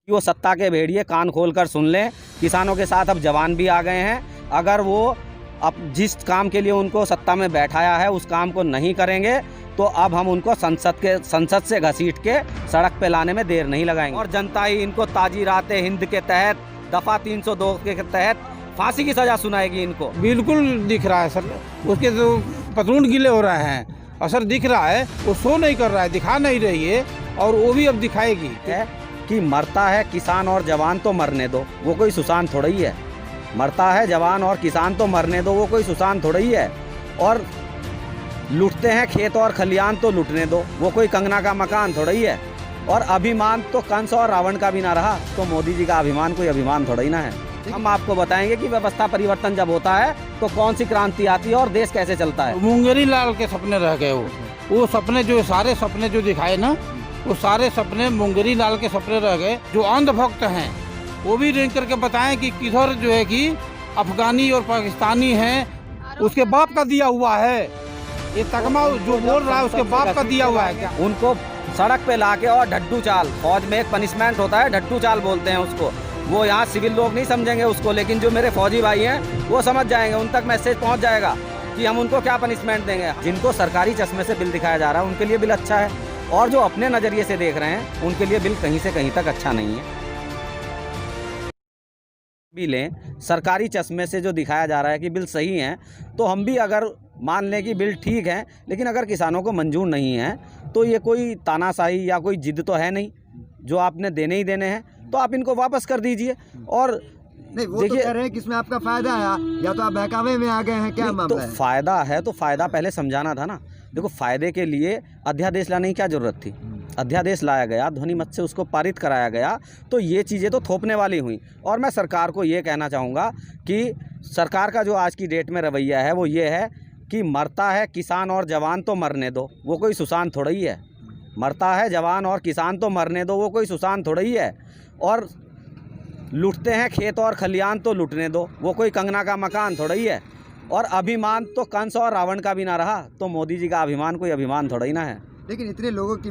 कि वो सत्ता के भेड़िए कान खोलकर सुन लें। किसानों के साथ अब जवान भी आ गए हैं। अगर वो अब जिस काम के लिए उनको सत्ता में बैठाया है उस काम को नहीं करेंगे तो अब हम उनको संसद से घसीट के सड़क पे लाने में देर नहीं लगाएंगे। और जनता ही इनको ताजीरात हिंद के तहत दफ़ा 302 के तहत फांसी की सज़ा सुनाएगी। इनको बिल्कुल दिख रहा है सर, उसके तो पतलून गीले हो रहे हैं। असर दिख रहा है, वो शो नहीं कर रहा है, दिखा नहीं रही है और वो भी अब दिखाएगी। है कि मरता है किसान और जवान तो मरने दो, वो कोई सुशांत थोड़ा ही है। मरता है जवान और किसान तो मरने दो, वो कोई सुशांत थोड़ा ही है। और लूटते हैं खेत और खलियान तो लूटने दो, वो कोई कंगना का मकान थोड़ा ही है। और अभिमान तो कंस और रावण का भी ना रहा तो मोदी जी का अभिमान कोई अभिमान थोड़ा ही ना है। हम आपको बताएंगे कि व्यवस्था परिवर्तन जब होता है तो कौन सी क्रांति आती है और देश कैसे चलता है। मुंगेरी लाल के सपने रह गए, वो सपने जो सारे सपने जो दिखाए ना, वो सारे सपने मुंगेरी लाल के सपने रह गए। जो अंधभक्त हैं वो भी रेंज करके बताएं कि किधर जो है कि अफगानी और पाकिस्तानी हैं, उसके बाप का दिया हुआ है। ये तगमा जो बोल रहा है उसके बाप का दिया हुआ है क्या? उनको सड़क पे लाके और ढड्डू चाल, फौज में एक पनिशमेंट होता है ढड्डू चाल बोलते हैं उसको। वो यहाँ सिविल लोग नहीं समझेंगे उसको, लेकिन जो मेरे फौजी भाई हैं वो समझ जाएंगे, उन तक मैसेज पहुँच जाएगा कि हम उनको क्या पनिशमेंट देंगे। जिनको सरकारी चश्मे से बिल दिखाया जा रहा है उनके लिए बिल अच्छा है, और जो अपने नज़रिए से देख रहे हैं उनके लिए बिल कहीं से कहीं तक अच्छा नहीं है। भी लें, सरकारी चश्मे से जो दिखाया जा रहा है कि बिल सही हैं, तो हम भी अगर मान लें कि बिल ठीक है, लेकिन अगर किसानों को मंजूर नहीं है तो ये कोई तानाशाही या कोई जिद तो है नहीं। जो आपने देने ही देने हैं तो आप इनको वापस कर दीजिए। और नहीं, वो तो कह रहे हैं कि इसमें आपका फायदा है, या तो आप बहकावे में आ गए हैं, क्या मामला है? तो फायदा है तो फायदा पहले समझाना था ना। देखो, फायदे के लिए अध्यादेश लाने की क्या जरूरत थी? अध्यादेश लाया गया, ध्वनि मत से उसको पारित कराया गया, तो ये चीज़ें तो थोपने वाली हुई। और मैं सरकार को ये कहना चाहूँगा कि सरकार का जो आज की डेट में रवैया है वो ये है कि मरता है किसान और जवान तो मरने दो, वो कोई सुशांत थोड़ा ही है। मरता है जवान और किसान तो मरने दो, वो कोई सुशांत थोड़ा ही है। और लूटते हैं खेत और खलियान तो लूटने दो, वो कोई कंगना का मकान थोड़ा ही है। और अभिमान तो कंस और रावण का भी ना रहा तो मोदी जी का अभिमान कोई अभिमान थोड़ा ही ना है। लेकिन इतने लोगों की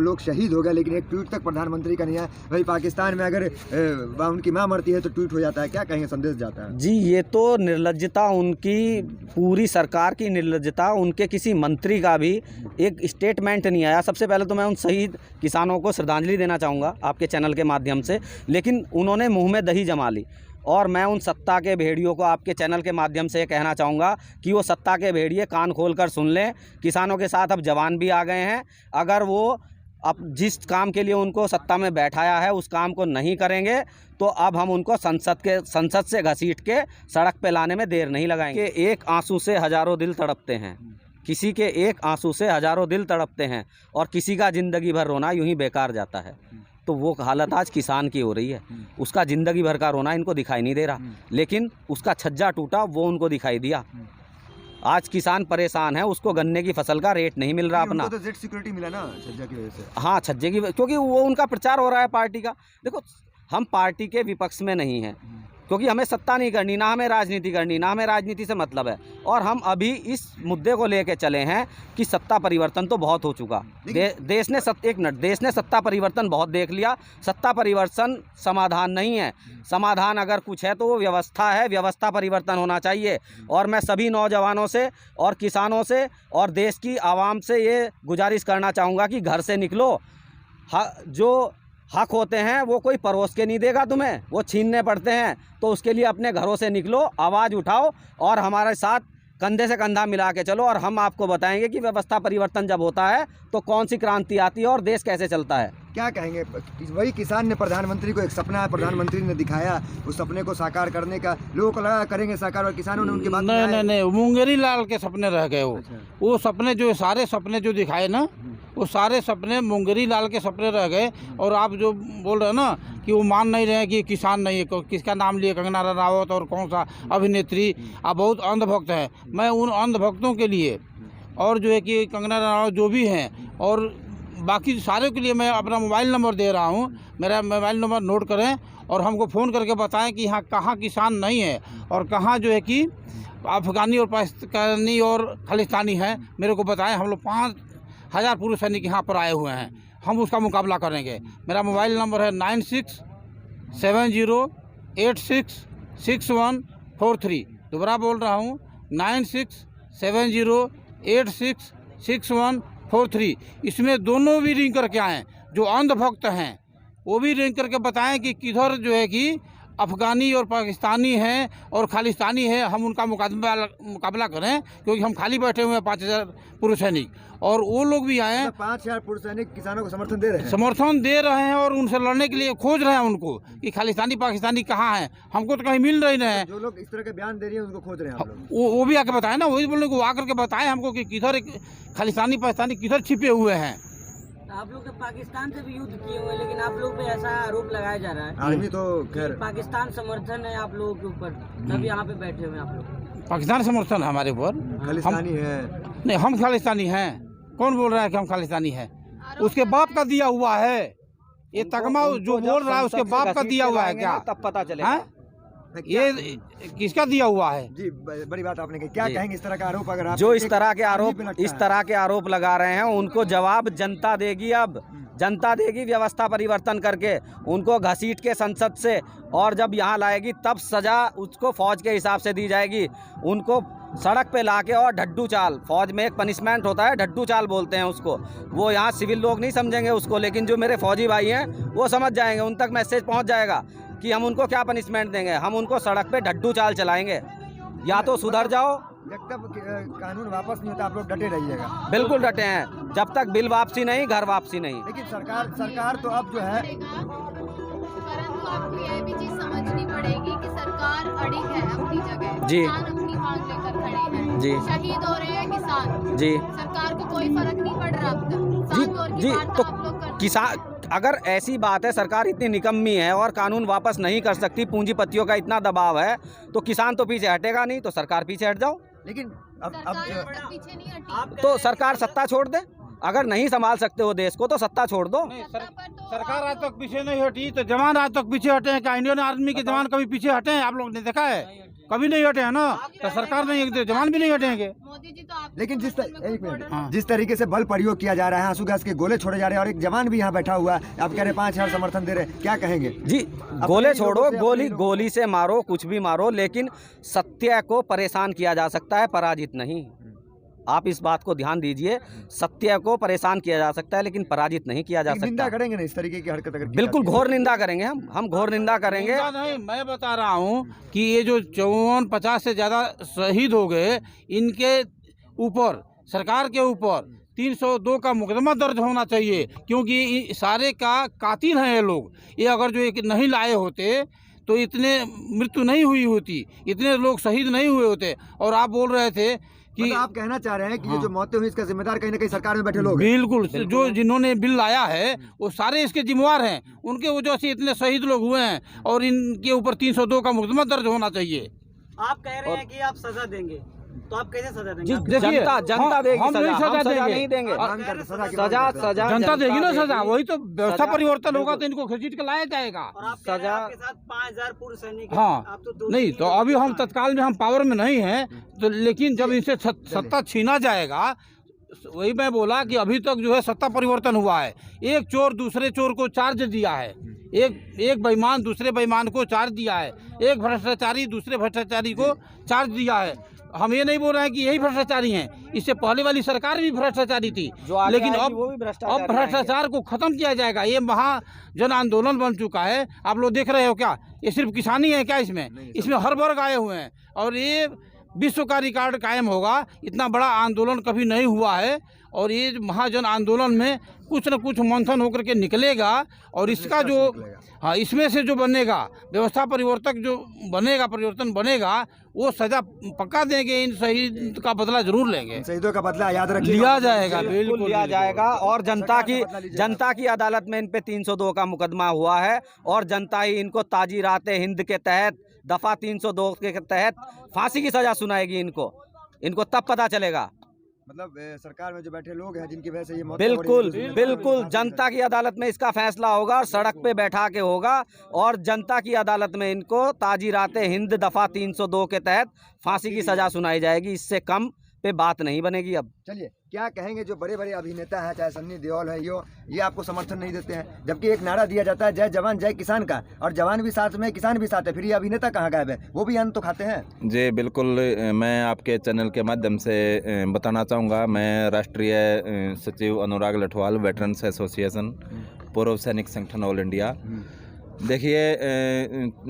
लोग शहीद हो गए, लेकिन एक ट्वीट तक प्रधानमंत्री का नहीं है। भाई पाकिस्तान में अगर उनकी माँ मरती है तो ट्वीट हो जाता है, क्या कहेंगे, संदेश जाता है? जी, ये तो निर्लज्जता, उनकी पूरी सरकार की निर्लज्जता। उनके किसी मंत्री का भी एक स्टेटमेंट नहीं आया। सबसे पहले तो मैं उन शहीद किसानों को श्रद्धांजलि देना चाहूँगा आपके चैनल के माध्यम से, लेकिन उन्होंने मुँह में दही जमा ली। और मैं उन सत्ता के भेड़ियों को आपके चैनल के माध्यम से कहना चाहूँगा कि वो सत्ता के भेड़िए कान खोलकर सुन लें। किसानों के साथ अब जवान भी आ गए हैं। अगर वो अब जिस काम के लिए उनको सत्ता में बैठाया है उस काम को नहीं करेंगे तो अब हम उनको संसद से घसीट के सड़क पे लाने में देर नहीं लगाएंगे। एक आंसू से हज़ारों दिल तड़पते हैं, किसी के एक आंसू से हज़ारों दिल तड़पते हैं, और किसी का ज़िंदगी भर रोना यूँ ही बेकार जाता है। तो वो हालत आज किसान की हो रही है। उसका ज़िंदगी भर का रोना इनको दिखाई नहीं दे रहा, लेकिन उसका छज्जा टूटा वो उनको दिखाई दिया। आज किसान परेशान है, उसको गन्ने की फसल का रेट नहीं मिल रहा अपना। तो जेड सिक्योरिटी मिला ना छज्जा की वजह से। हाँ, छज्जे की, क्योंकि वो उनका प्रचार हो रहा है पार्टी का। देखो, हम पार्टी के विपक्ष में नहीं हैं, क्योंकि हमें सत्ता नहीं करनी, ना हमें राजनीति करनी, ना हमें राजनीति से मतलब है। और हम अभी इस मुद्दे को लेकर चले हैं कि सत्ता परिवर्तन तो बहुत हो चुका। देश ने सत्ता परिवर्तन बहुत देख लिया। सत्ता परिवर्तन समाधान नहीं है। समाधान अगर कुछ है तो वो व्यवस्था है, व्यवस्था परिवर्तन होना चाहिए। और मैं सभी नौजवानों से और किसानों से और देश की आवाम से ये गुजारिश करना चाहूँगा कि घर से निकलो। जो हक होते हैं वो कोई परोस के नहीं देगा तुम्हें, वो छीनने पड़ते हैं। तो उसके लिए अपने घरों से निकलो, आवाज़ उठाओ और हमारे साथ कंधे से कंधा मिला के चलो। और हम आपको बताएंगे कि व्यवस्था परिवर्तन जब होता है तो कौन सी क्रांति आती है और देश कैसे चलता है। क्या कहेंगे? वही किसान ने प्रधानमंत्री को एक सपना है, प्रधानमंत्री ने दिखाया, उस सपने को साकार करने का लोगों को लगा करेंगे साकार, और किसानों ने उनकी बात नहीं, मुंगेरी लाल के सपने रह गए। वो सपने जो सारे सपने जो दिखाए ना, वो सारे सपने मुंगेरी लाल के सपने रह गए। और आप जो बोल रहे हैं ना कि वो मान नहीं रहे हैं कि किसान नहीं है, किसका नाम लिए, कंगना रनावत और कौन सा अभिनेत्री, आप बहुत अंधभक्त हैं। मैं उन अंधभक्तों के लिए और जो है कि कंगना रनावत जो भी हैं और बाकी सारे के लिए मैं अपना मोबाइल नंबर दे रहा हूँ। मेरा मोबाइल नंबर नोट करें और हमको फ़ोन करके बताएं कि यहाँ कहाँ किसान नहीं है और कहाँ जो है कि अफगानी और पाकिस्तानी और खालिस्तानी हैं। मेरे को बताएं। हम लोग 5000 पूर्व सैनिक यहाँ पर आए हुए हैं, हम उसका मुकाबला करेंगे। मेरा मोबाइल नंबर है 96 9670866143। दोबारा बोल रहा हूँ 9670866143। इसमें दोनों भी रिंग करके आएँ, जो अंधभक्त हैं वो भी रिंग करके बताएं कि किधर जो है कि अफ़गानी और पाकिस्तानी हैं और खालिस्तानी हैं, हम उनका मुकाबला करें, क्योंकि हम खाली बैठे हुए हैं 5000 पूर्व सैनिक, और वो लोग भी आए 5000 पूर्व सैनिक किसानों को समर्थन दे रहे हैं। समर्थन दे रहे हैं और उनसे लड़ने के लिए खोज रहे हैं उनको कि खालिस्तानी पाकिस्तानी कहाँ हैं, हमको तो कहीं मिल रही नहीं है। जो लोग इस तरह के बयान दे रहे हैं उनको खोज रहे हैं आप लोग। वो भी आके बताएं ना, वही बोलने को आकर के बताएं हमको कि किधर खालिस्तानी पाकिस्तानी किधर छिपे हुए हैं। आप लोग तो पाकिस्तान से भी युद्ध किए हुए हैं, लेकिन आप लोग पे ऐसा आरोप लगाया जा रहा है आर्मी तो कि खैर पाकिस्तान समर्थन है आप लोगों के ऊपर, तभी यहाँ पे बैठे हुए हैं आप लोग। पाकिस्तान समर्थन है हमारे ऊपर? खालिस्तानी है। नहीं, हम खालिस्तानी हैं। कौन बोल रहा है कि हम खालिस्तानी हैं? उसके बाप का दिया हुआ है ये तगमा, जो बोल रहा है उसके बाप का दिया हुआ है क्या? तब पता चलेगा। ये किसका दिया हुआ है? जी बड़ी बात आपने कही। क्या कहेंगे इस तरह का आरोप? अगर आप जो इस तरह के आरोप लगा रहे हैं उनको जवाब जनता देगी। अब जनता देगी व्यवस्था परिवर्तन करके, उनको घसीट के संसद से, और जब यहाँ लाएगी तब सजा उसको फौज के हिसाब से दी जाएगी। उनको सड़क पे लाके और ढड्डू चाल, फौज में एक पनिशमेंट होता है, ढड्डू चाल बोलते हैं उसको। वो यहाँ सिविल लोग नहीं समझेंगे उसको, लेकिन जो मेरे फौजी भाई हैं वो समझ जाएंगे, उन तक मैसेज पहुँच जाएगा कि हम उनको क्या पनिशमेंट देंगे। हम उनको सड़क पे ढड्डू चाल चलाएंगे, या तो सुधर जाओ। जब तक कानून वापस नहीं होता आप लोग डटे रहिएगा। बिल्कुल डटे हैं, जब तक बिल वापसी नहीं, घर वापसी नहीं। लेकिन सरकार तो अब जो है, परंतु आपको यह भी चीज समझनी पड़ेगी कि सरकार अड़िग है अपनी जगह। जी। किसान अपनी मांग लेकर खड़े हैं। जी। शहीद हो रहे हैं किसान। जी सरकार को कोई फर्क नहीं पड़ रहा अब तक। जी सात दौर की जी वार्ता तो आप लोग करते हैं। किसान, अगर ऐसी बात है सरकार इतनी निकम्मी है और कानून वापस नहीं कर सकती, पूंजीपतियों का इतना दबाव है, तो किसान तो पीछे हटेगा नहीं, तो सरकार पीछे हट जाओ। लेकिन अब सरकार आज तक पीछे नहीं हटी। तो सरकार सत्ता छोड़ दे। अगर नहीं संभाल सकते हो देश को तो सत्ता छोड़ दो। सरकार आज तक पीछे नहीं हटी, तो जवान आज तक पीछे हटे हैं क्या? इंडियन आर्मी के जवान कभी पीछे हटे हैं? आप लोग ने देखा है? कभी नहीं हटे हैं ना। तो सरकार नहीं, जवान भी नहीं हटेंगे। मोदी जी तो आप लेकिन जिस तरीके से बल प्रयोग किया जा रहा है, आंसू गैस के गोले छोड़े जा रहे हैं, और एक जवान भी यहाँ बैठा हुआ है, आप कह रहे हैं 5000 समर्थन दे रहे हैं, क्या कहेंगे? जी गोले छोड़ो, गोली से मारो, कुछ भी मारो, लेकिन सत्य को परेशान किया जा सकता है, पराजित नहीं। आप इस बात को ध्यान दीजिए, सत्य को परेशान किया जा सकता है लेकिन पराजित नहीं किया जा सकता। निंदा करेंगे ना इस तरीके की हरकत? अगर बिल्कुल घोर निंदा करेंगे, हम घोर निंदा करेंगे। निंदा नहीं, मैं बता रहा हूँ कि ये जो 54-50 से ज़्यादा शहीद हो गए, इनके ऊपर, सरकार के ऊपर 302 का मुकदमा दर्ज होना चाहिए, क्योंकि सारे का कातिल हैं ये लोग। ये अगर जो एक नहीं लाए होते तो इतने मृत्यु नहीं हुई होती, इतने लोग शहीद नहीं हुए होते। और आप बोल रहे थे कि मतलब आप कहना चाह रहे हैं कि ये जो मौतें हुई इसका जिम्मेदार कहीं ना कहीं सरकार में बैठे लोग हैं। बिल्कुल, जो जिन्होंने बिल लाया है वो सारे इसके जिम्मेवार हैं। उनके वजह से इतने शहीद लोग हुए हैं, और इनके ऊपर 302 का मुकदमा दर्ज होना चाहिए। आप कह रहे हैं कि आप सजा देंगे, तो आप कैसे सजा देंगे? देखिए, जनता देगी हम नहीं सजा, हम सजा सजा देंगे। नहीं देंगे। सजा जनता देगी ना सजा, देगी। वही तो व्यवस्था परिवर्तन होगा तो इनको खसीट के लाया जाएगा। और आप कह रहे हैं आपके साथ 5000 पूर्व सैनिक हैं। हाँ, आप तो नहीं तो अभी हम तत्काल में हम पावर में नहीं हैं, तो लेकिन जब इनसे सत्ता छीना जाएगा, वही मैं बोला कि अभी तक जो है सत्ता परिवर्तन हुआ है। एक चोर दूसरे चोर को चार्ज दिया है, एक बेईमान दूसरे बेईमान को चार्ज दिया है, एक भ्रष्टाचारी दूसरे भ्रष्टाचारी को चार्ज दिया है। हम ये नहीं बोल रहे हैं कि यही भ्रष्टाचारी हैं, इससे पहले वाली सरकार भी भ्रष्टाचारी थी, लेकिन अब भ्रष्टाचार को खत्म किया जाएगा। ये महाजन आंदोलन बन चुका है। आप लोग देख रहे हो क्या? ये सिर्फ किसानी है क्या? इसमें हर वर्ग आए हुए हैं, और ये विश्व का रिकॉर्ड कायम होगा। इतना बड़ा आंदोलन कभी नहीं हुआ है, और ये महाजन आंदोलन में कुछ न कुछ मंथन होकर के निकलेगा, और इसका जो हाँ, इसमें से जो बनेगा व्यवस्था परिवर्तक, जो बनेगा परिवर्तन बनेगा, वो सजा पक्का देंगे। इन शहीद का बदला जरूर लेंगे, शहीदों का बदला याद रखिए, लिया जाएगा, बिल्कुल लिया जाएगा। और जनता की अदालत में इन पे 302 का मुकदमा हुआ है, और जनता ही इनको ताजीराते हिंद के तहत दफा 302 के तहत फांसी की सजा सुनाएगी। इनको तब पता चलेगा। मतलब सरकार में जो बैठे लोग हैं जिनकी वजह से ये मौतें हो रही बिल्कुल हैं, बिल्कुल जनता की अदालत में इसका फैसला होगा, और सड़क पे बैठा के होगा, और जनता की अदालत में इनको ताजीराते हिंद दफा 302 के तहत फांसी की सजा सुनाई जाएगी। इससे कम पे बात नहीं बनेगी अब। चलिए, क्या कहेंगे जो बड़े बड़े अभिनेता हैं, चाहे सन्नी देओल है, ये आपको समर्थन नहीं देते हैं, जबकि एक नारा दिया जाता है जय जवान जय किसान का, और जवान भी साथ में किसान भी साथ है, फिर ये अभिनेता कहाँ गायब है? वो भी अन्न तो खाते हैं। जी बिल्कुल, मैं आपके चैनल के माध्यम से बताना चाहूँगा, मैं राष्ट्रीय सचिव अनुराग लठवाल, वेटरन्स एसोसिएशन, पूर्व सैनिक संगठन ऑल इंडिया। देखिए,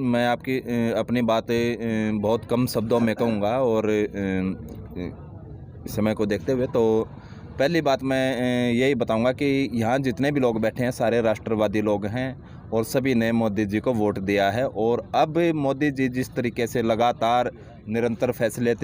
मैं आपकी अपनी बात बहुत कम शब्दों में कहूँगा, और समय को देखते हुए तो पहली बात मैं यही बताऊंगा कि यहाँ जितने भी लोग बैठे हैं सारे राष्ट्रवादी लोग हैं, और सभी ने मोदी जी को वोट दिया है। और अब मोदी जी जिस तरीके से लगातार निरंतर फैसले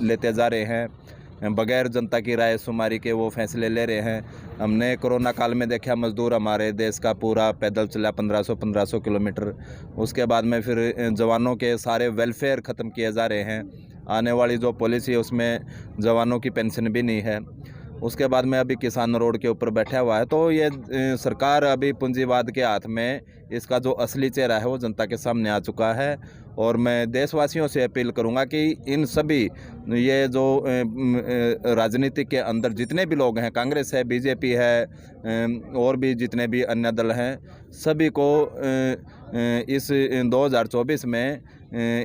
लेते जा रहे हैं, बगैर जनता की राय शुमारी के वो फैसले ले रहे हैं। हमने कोरोना काल में देखा, मजदूर हमारे देश का पूरा पैदल चला 1500 किलोमीटर। उसके बाद में फिर जवानों के सारे वेलफेयर ख़त्म किए जा रहे हैं। आने वाली जो पॉलिसी है उसमें जवानों की पेंशन भी नहीं है। उसके बाद में अभी किसान रोड के ऊपर बैठा हुआ है। तो ये सरकार अभी पूंजीवाद के हाथ में, इसका जो असली चेहरा है वो जनता के सामने आ चुका है। और मैं देशवासियों से अपील करूंगा कि इन सभी ये जो राजनीति के अंदर जितने भी लोग हैं, कांग्रेस है, बीजेपी है, और भी जितने भी अन्य दल हैं, सभी को इस 2024 में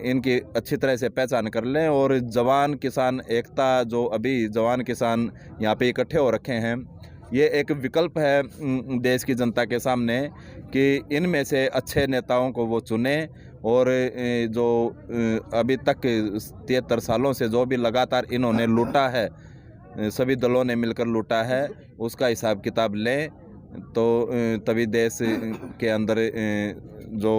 इनकी अच्छी तरह से पहचान कर लें। और जवान किसान एकता, जो अभी जवान किसान यहाँ पे इकट्ठे हो रखे हैं, ये एक विकल्प है देश की जनता के सामने कि इनमें से अच्छे नेताओं को वो चुने। और जो अभी तक 73 सालों से जो भी लगातार इन्होंने लूटा है, सभी दलों ने मिलकर लूटा है, उसका हिसाब किताब लें, तो तभी देश के अंदर जो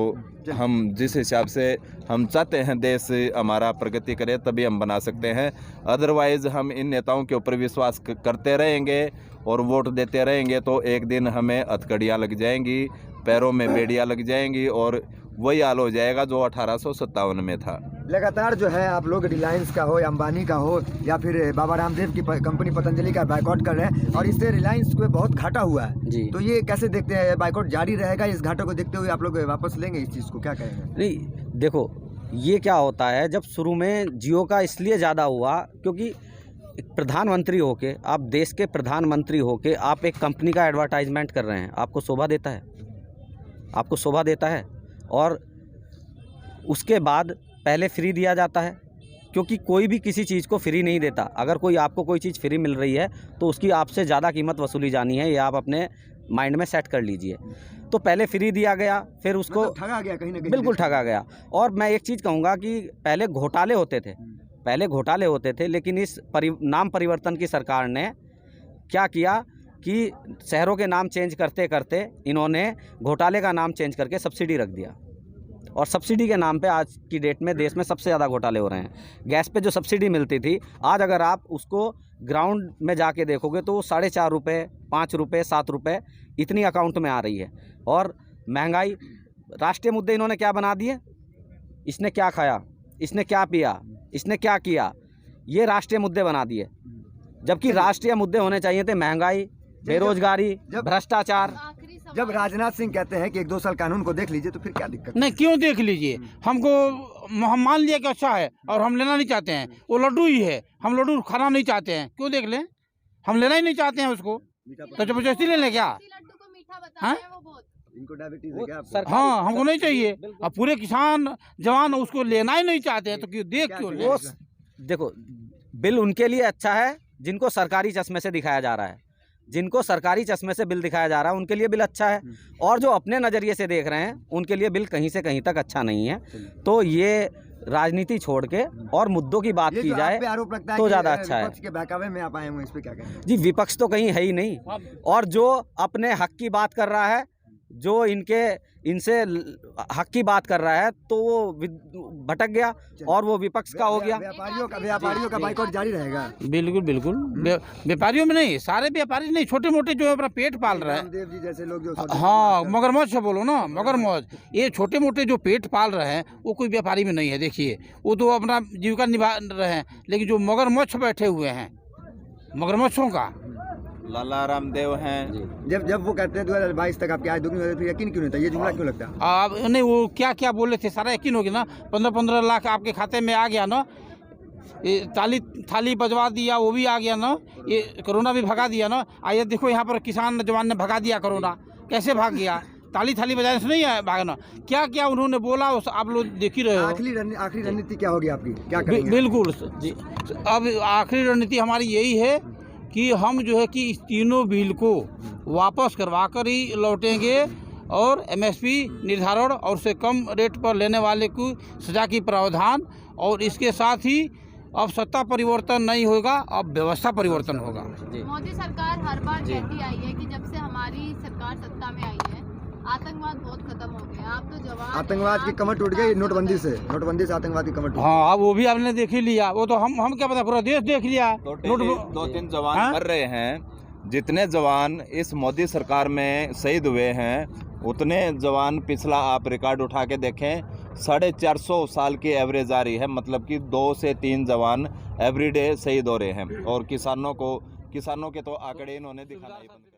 हम जिस हिसाब से हम चाहते हैं देश हमारा प्रगति करे, तभी हम बना सकते हैं। अदरवाइज़ हम इन नेताओं के ऊपर विश्वास करते रहेंगे और वोट देते रहेंगे तो एक दिन हमें हथकड़ियाँ लग जाएंगी, पैरों में बेड़ियाँ लग जाएंगी, और वही हाल हो जाएगा जो 1857 में था। लगातार जो है आप लोग रिलायंस का हो या अंबानी का हो या फिर बाबा रामदेव की कंपनी पतंजलि का बाइकआउट कर रहे हैं, और इससे रिलायंस को बहुत घाटा हुआ है जी। तो ये कैसे देखते हैं? बाइकआउट जारी रहेगा? इस घाटे को देखते हुए आप लोग वापस लेंगे इस चीज़ को, क्या कहेंगे? नहीं, देखो ये क्या होता है, जब शुरू में जियो का इसलिए ज़्यादा हुआ क्योंकि एक प्रधानमंत्री होके, आप देश के प्रधानमंत्री होके आप एक कंपनी का एडवर्टाइजमेंट कर रहे हैं, आपको शोभा देता है? आपको शोभा देता है? और उसके बाद पहले फ्री दिया जाता है, क्योंकि कोई भी किसी चीज़ को फ्री नहीं देता। अगर कोई आपको कोई चीज़ फ्री मिल रही है तो उसकी आपसे ज़्यादा कीमत वसूली जानी है, ये आप अपने माइंड में सेट कर लीजिए। तो पहले फ्री दिया गया, फिर उसको मतलब ठगा गया कहीं ना कहीं। बिल्कुल ठगा गया। और मैं एक चीज़ कहूँगा कि पहले घोटाले होते थे, लेकिन इस नाम परिवर्तन की सरकार ने क्या किया कि शहरों के नाम चेंज करते करते इन्होंने घोटाले का नाम चेंज करके सब्सिडी रख दिया, और सब्सिडी के नाम पे आज की डेट में देश में सबसे ज़्यादा घोटाले हो रहे हैं। गैस पे जो सब्सिडी मिलती थी, आज अगर आप उसको ग्राउंड में जाके देखोगे तो 4.5 रुपये, 5 रुपये, 7 रुपये इतनी अकाउंट में आ रही है। और महंगाई, राष्ट्रीय मुद्दे इन्होंने क्या बना दिए? इसने क्या खाया, इसने क्या पिया, इसने क्या किया, ये राष्ट्रीय मुद्दे बना दिए। जबकि राष्ट्रीय मुद्दे होने चाहिए थे महंगाई, बेरोजगारी, भ्रष्टाचार। जब राजनाथ सिंह कहते हैं कि 1-2 साल कानून को देख लीजिए, तो फिर क्या दिक्कत? नहीं, क्यों देख लीजिए? हमको हम मान लिया कि अच्छा है और हम लेना नहीं चाहते हैं, वो लड्डू ही है, हम लड्डू खाना नहीं चाहते हैं, क्यों देख लें? हम लेना ही नहीं चाहते हैं उसको, तो जबरदस्ती ले लें क्या? लड्डू को मीठा बताते हैं वो बहुत। इनको डायबिटीज है क्या आपको? हाँ, हमको नहीं चाहिए। अब पूरे किसान जवान उसको लेना ही नहीं चाहते हैं, तो क्यों देख क्यों ले? वो देखो, बिल उनके लिए अच्छा है जिनको सरकारी चश्मे से दिखाया जा रहा है। जिनको सरकारी चश्मे से बिल दिखाया जा रहा है उनके लिए बिल अच्छा है, और जो अपने नज़रिए से देख रहे हैं उनके लिए बिल कहीं से कहीं तक अच्छा नहीं है। तो ये राजनीति छोड़ के और मुद्दों की बात की जाए आरोप लगता है तो कि ज़्यादा अच्छा है। विपक्ष के बहकावे में आप आए हुए, इस पे क्या कहेंगे? जी, विपक्ष तो कहीं है ही नहीं, और जो अपने हक की बात कर रहा है, जो इनसे हक की बात कर रहा है, तो वो भटक गया और वो विपक्ष का हो गया। व्यापारियों का बाइकआउट जारी रहेगा? बिल्कुल बिल्कुल। व्यापारियों में नहीं, सारे व्यापारी नहीं, छोटे मोटे जो अपना पेट पाल रहे हैं। रामदेव जी जैसे लोग जो हाँ, मगरमच्छ से बोलो ना, मगरमच्छ, ये छोटे मोटे जो पेट पाल रहे हैं वो कोई व्यापारी में नहीं है। देखिए, वो तो अपना जीविका निभा रहे हैं, लेकिन जो मगरमच्छ बैठे हुए हैं, मगरमच्छों का लाला रामदेव हैं। जब वो कहते हैं 2022 तक आपके आय दोगुनी, फिर यकीन क्यों नहीं था? ये जुमला क्यों लगता है? अब नहीं, वो क्या क्या बोले थे सारा यकीन हो गया ना। 15-15 लाख आपके खाते में आ गया ना, ये थाली बजवा दिया, वो भी आ गया ना, ये कोरोना भी भगा दिया ना। आइए देखो यहाँ पर किसान जवान ने भगा दिया कोरोना, कैसे भाग गया? थाली बजाने से नहीं है भागना, क्या क्या उन्होंने बोला उस आप लोग देख ही रहे हो। आखिरी रणनीति क्या होगी आपकी, क्या करेंगे? बिल्कुल जी। अब आखिरी रणनीति हमारी यही है कि हम जो है कि इस तीनों बिल को वापस करवा कर ही लौटेंगे और एमएसपी निर्धारण और उससे कम रेट पर लेने वाले को सजा की प्रावधान, और इसके साथ ही अब सत्ता परिवर्तन नहीं होगा, अब व्यवस्था परिवर्तन होगा। मोदी सरकार हर बार कहती आई है कि जब से हमारी सरकार सत्ता में आई है आतंकवाद बहुत खत्म हो गया। आप तो जवान, आतंकवाद की कमर टूट गई नोटबंदी से आतंकवाद की कमर टूट गई। हाँ, अब वो भी आपने देख ही लिया, वो तो हम क्या पता, पूरा देश देख लिया। 2-3 जवान मर रहे हैं। जितने जवान इस मोदी सरकार में शहीद हुए हैं उतने जवान पिछला आप रिकॉर्ड उठा के देखें, 450 साल की एवरेज आ रही है। मतलब कि 2 से 3 जवान एवरीडे शहीद हो रहे हैं। और किसानों के तो आंकड़े इन्होंने दिखाना ही बंद